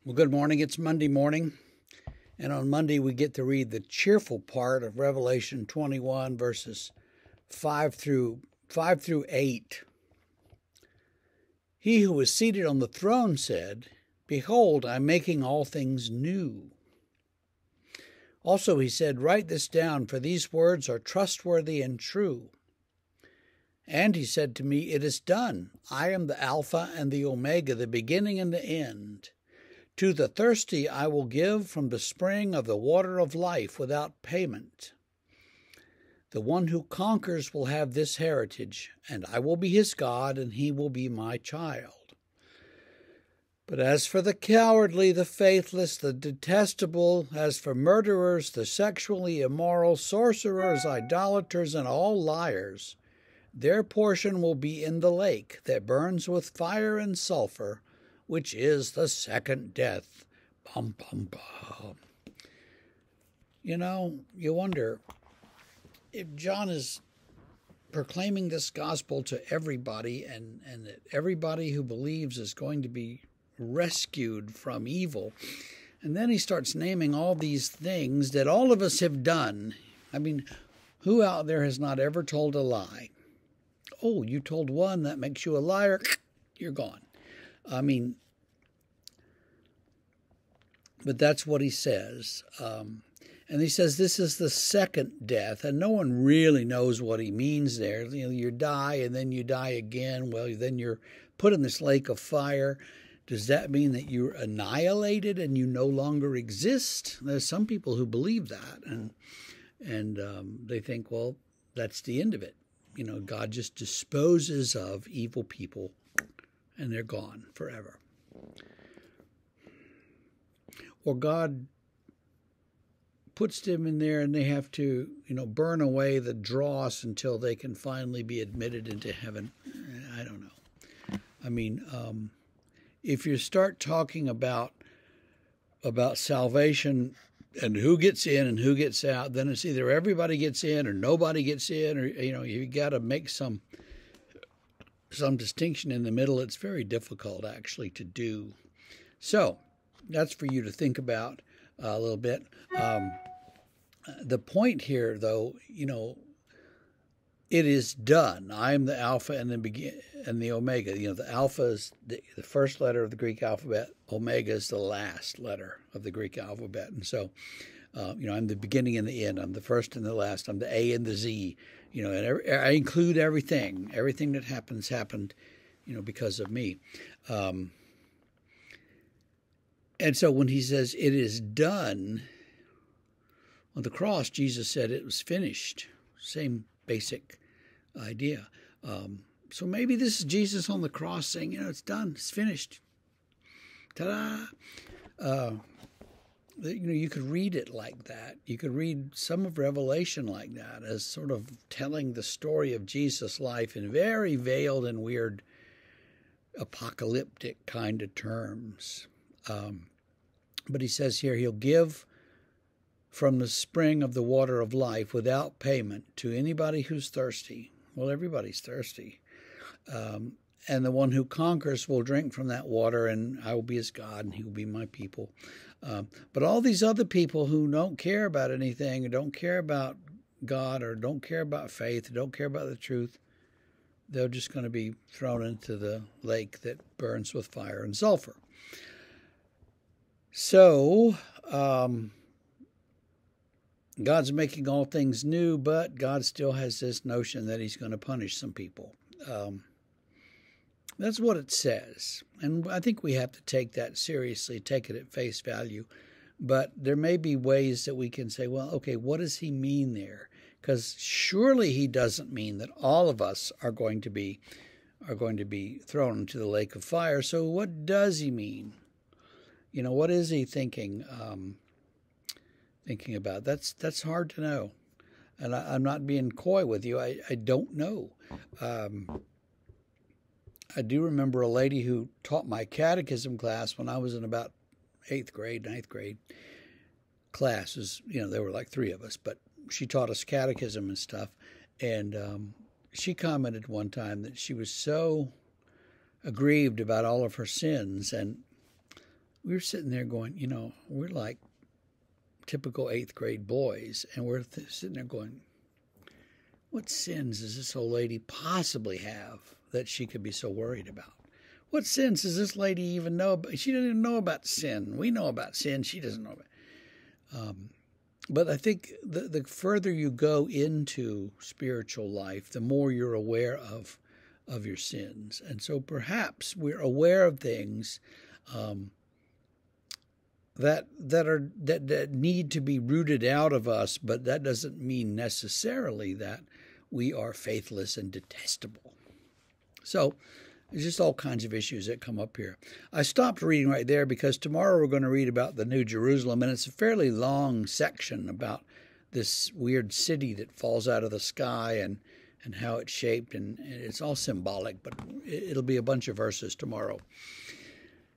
Well, good morning. It's Monday morning, and on Monday we get to read the cheerful part of Revelation 21, verses 5 through 8. He who was seated on the throne said, "Behold, I'm making all things new." Also he said, "Write this down, for these words are trustworthy and true." And he said to me, "It is done. I am the Alpha and the Omega, the beginning and the end. To the thirsty I will give from the spring of the water of life without payment. The one who conquers will have this heritage, and I will be his God, and he will be my child. But as for the cowardly, the faithless, the detestable, as for murderers, the sexually immoral, sorcerers, idolaters, and all liars, their portion will be in the lake that burns with fire and sulfur, which is the second death." Bum, bum, bum. You wonder if John is proclaiming this gospel to everybody and that everybody who believes is going to be rescued from evil. And then he starts naming all these things that all of us have done. I mean, who out there has not ever told a lie? Oh, you told one, that makes you a liar. You're gone. I mean, but that's what he says. And he says this is the second death, and no one really knows what he means there. You die, and then you die again. Well, then you're put in this lake of fire. Does that mean that you're annihilated and you no longer exist? There's some people who believe that, and they think, well, that's the end of it. God just disposes of evil people, and they're gone forever. Or God puts them in there and they have to, burn away the dross until they can finally be admitted into heaven. I don't know. I mean, if you start talking about salvation and who gets in and who gets out, then it's either everybody gets in or nobody gets in, or you got to make some distinction in the middle. It's very difficult actually to do. So that's for you to think about a little bit. The point here, though, it is done. I am the Alpha and the Omega. The Alpha is the first letter of the Greek alphabet. Omega is the last letter of the Greek alphabet. And so, I'm the beginning and the end. I'm the first and the last. I'm the A and the Z. And I include everything. Everything that happened, because of me. And so when he says it is done, on the cross, Jesus said it was finished. Same basic idea. So maybe this is Jesus on the cross saying, it's done, it's finished. Ta-da! You could read it like that. You could read some of Revelation like that, as sort of telling the story of Jesus' life in very veiled and weird apocalyptic kind of terms. But he says here, he'll give from the spring of the water of life without payment to anybody who's thirsty. Well, everybody's thirsty. And the one who conquers will drink from that water, and I will be his God, and he will be my people. But all these other people who don't care about anything, or don't care about God, or don't care about faith, or don't care about the truth, they're just going to be thrown into the lake that burns with fire and sulfur. So, God's making all things new, but God still has this notion that he's going to punish some people. That's what it says. And I think we have to take that seriously, take it at face value. But there may be ways that we can say, well, okay, what does he mean there? Because surely he doesn't mean that all of us are going to be thrown into the lake of fire. So what does he mean? What is he thinking about? That's hard to know. And I'm not being coy with you. I don't know. I do remember a lady who taught my catechism class when I was in about 8th grade, 9th grade classes. There were like 3 of us, but she taught us catechism and stuff. And she commented one time that she was so aggrieved about all of her sins, and we were sitting there going, we're like typical 8th grade boys, and we're sitting there going, what sins does this old lady possibly have that she could be so worried about? What sins does this lady even know about? She doesn't even know about sin. We know about sin. She doesn't know about it. But I think the further you go into spiritual life, the more you're aware of your sins. And so perhaps we're aware of things that need to be rooted out of us, but that doesn't mean necessarily that we are faithless and detestable. So there's just all kinds of issues that come up here. I stopped reading right there because tomorrow we're going to read about the New Jerusalem, and it's a fairly long section about this weird city that falls out of the sky and how it's shaped, and it's all symbolic, but it'll be a bunch of verses tomorrow.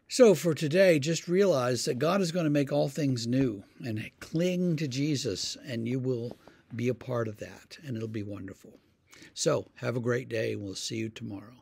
So for today, just realize that God is going to make all things new, and cling to Jesus, and you will be a part of that, and it'll be wonderful. So have a great day, and we'll see you tomorrow.